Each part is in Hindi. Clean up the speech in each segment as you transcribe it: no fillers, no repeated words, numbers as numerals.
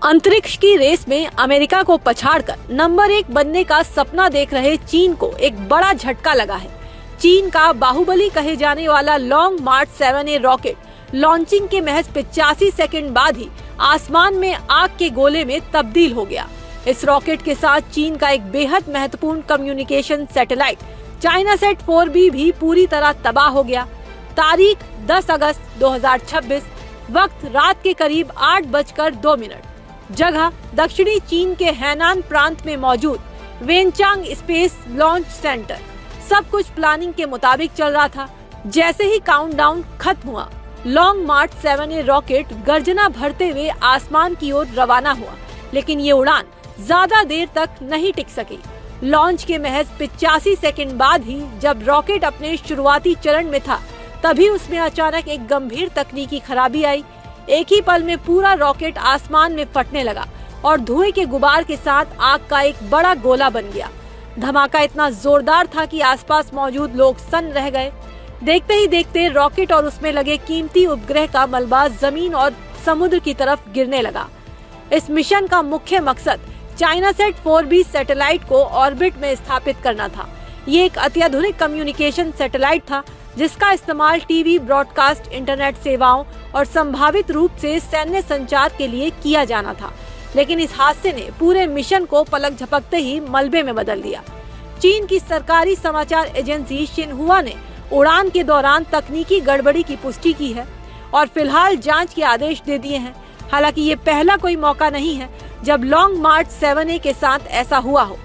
अंतरिक्ष की रेस में अमेरिका को पछाड़कर नंबर 1 बनने का सपना देख रहे चीन को एक बड़ा झटका लगा है। चीन का बाहुबली कहे जाने वाला लॉन्ग मार्च 7A रॉकेट लॉन्चिंग के महज 85 सेकंड बाद ही आसमान में आग के गोले में तब्दील हो गया। इस रॉकेट के साथ चीन का एक बेहद महत्वपूर्ण कम्युनिकेशन सैटेलाइट चाइनासेट 4B भी पूरी तरह तबाह हो गया। तारीख 10 अगस्त 2026, वक्त रात के करीब 8:02। जगह दक्षिणी चीन के हैनान प्रांत में मौजूद वेनचांग स्पेस लॉन्च सेंटर। सब कुछ प्लानिंग के मुताबिक चल रहा था। जैसे ही काउंटडाउन खत्म हुआ, लॉन्ग मार्च 7A रॉकेट गर्जना भरते हुए आसमान की ओर रवाना हुआ, लेकिन ये उड़ान ज्यादा देर तक नहीं टिक सकी। लॉन्च के महज 85 सेकंड बाद ही जब रॉकेट अपने शुरुआती चरण में था, तभी उसमें अचानक एक गंभीर तकनीकी खराबी आई। एक ही पल में पूरा रॉकेट आसमान में फटने लगा और धुएं के गुबार के साथ आग का एक बड़ा गोला बन गया। धमाका इतना जोरदार था कि आसपास मौजूद लोग सन्न रह गए। देखते ही देखते रॉकेट और उसमें लगे कीमती उपग्रह का मलबा जमीन और समुद्र की तरफ गिरने लगा। इस मिशन का मुख्य मकसद चाइनासेट 4B सैटेलाइट को ऑर्बिट में स्थापित करना था। ये एक अत्याधुनिक कम्युनिकेशन सैटेलाइट था जिसका इस्तेमाल टीवी ब्रॉडकास्ट, इंटरनेट सेवाओं और संभावित रूप से सैन्य संचार के लिए किया जाना था। लेकिन इस हादसे ने पूरे मिशन को पलक झपकते ही मलबे में बदल दिया। चीन की सरकारी समाचार एजेंसी शिन्हुआ ने उड़ान के दौरान तकनीकी गड़बड़ी की पुष्टि की है और फिलहाल जांच के आदेश दे दिए हैं। हालांकि ये पहला कोई मौका नहीं है जब लॉन्ग मार्च 7A के साथ ऐसा हुआ हो।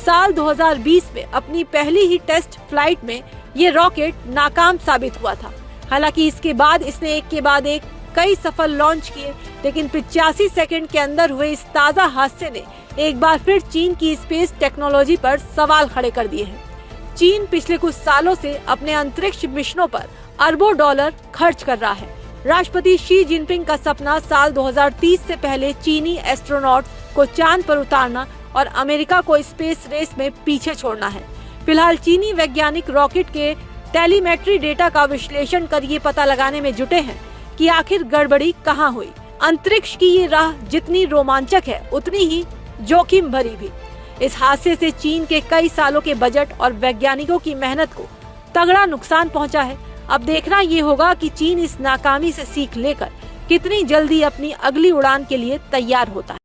साल 2020 में अपनी पहली ही टेस्ट फ्लाइट में ये रॉकेट नाकाम साबित हुआ था। हालांकि इसके बाद इसने एक के बाद एक कई सफल लॉन्च किए, लेकिन 85 सेकंड के अंदर हुए इस ताजा हादसे ने एक बार फिर चीन की स्पेस टेक्नोलॉजी पर सवाल खड़े कर दिए हैं। चीन पिछले कुछ सालों से अपने अंतरिक्ष मिशनों पर अरबों डॉलर खर्च कर रहा है। राष्ट्रपति शी जिनपिंग का सपना साल 2030 से पहले चीनी एस्ट्रोनॉट को चांद पर उतारना और अमेरिका को स्पेस रेस में पीछे छोड़ना है। फिलहाल चीनी वैज्ञानिक रॉकेट के टेलीमेट्री डेटा का विश्लेषण कर ये पता लगाने में जुटे हैं कि आखिर गड़बड़ी कहाँ हुई। अंतरिक्ष की ये राह जितनी रोमांचक है, उतनी ही जोखिम भरी भी। इस हादसे से चीन के कई सालों के बजट और वैज्ञानिकों की मेहनत को तगड़ा नुकसान पहुंचा है। अब देखना ये होगा कि चीन इस नाकामी से सीख लेकर कितनी जल्दी अपनी अगली उड़ान के लिए तैयार होता है।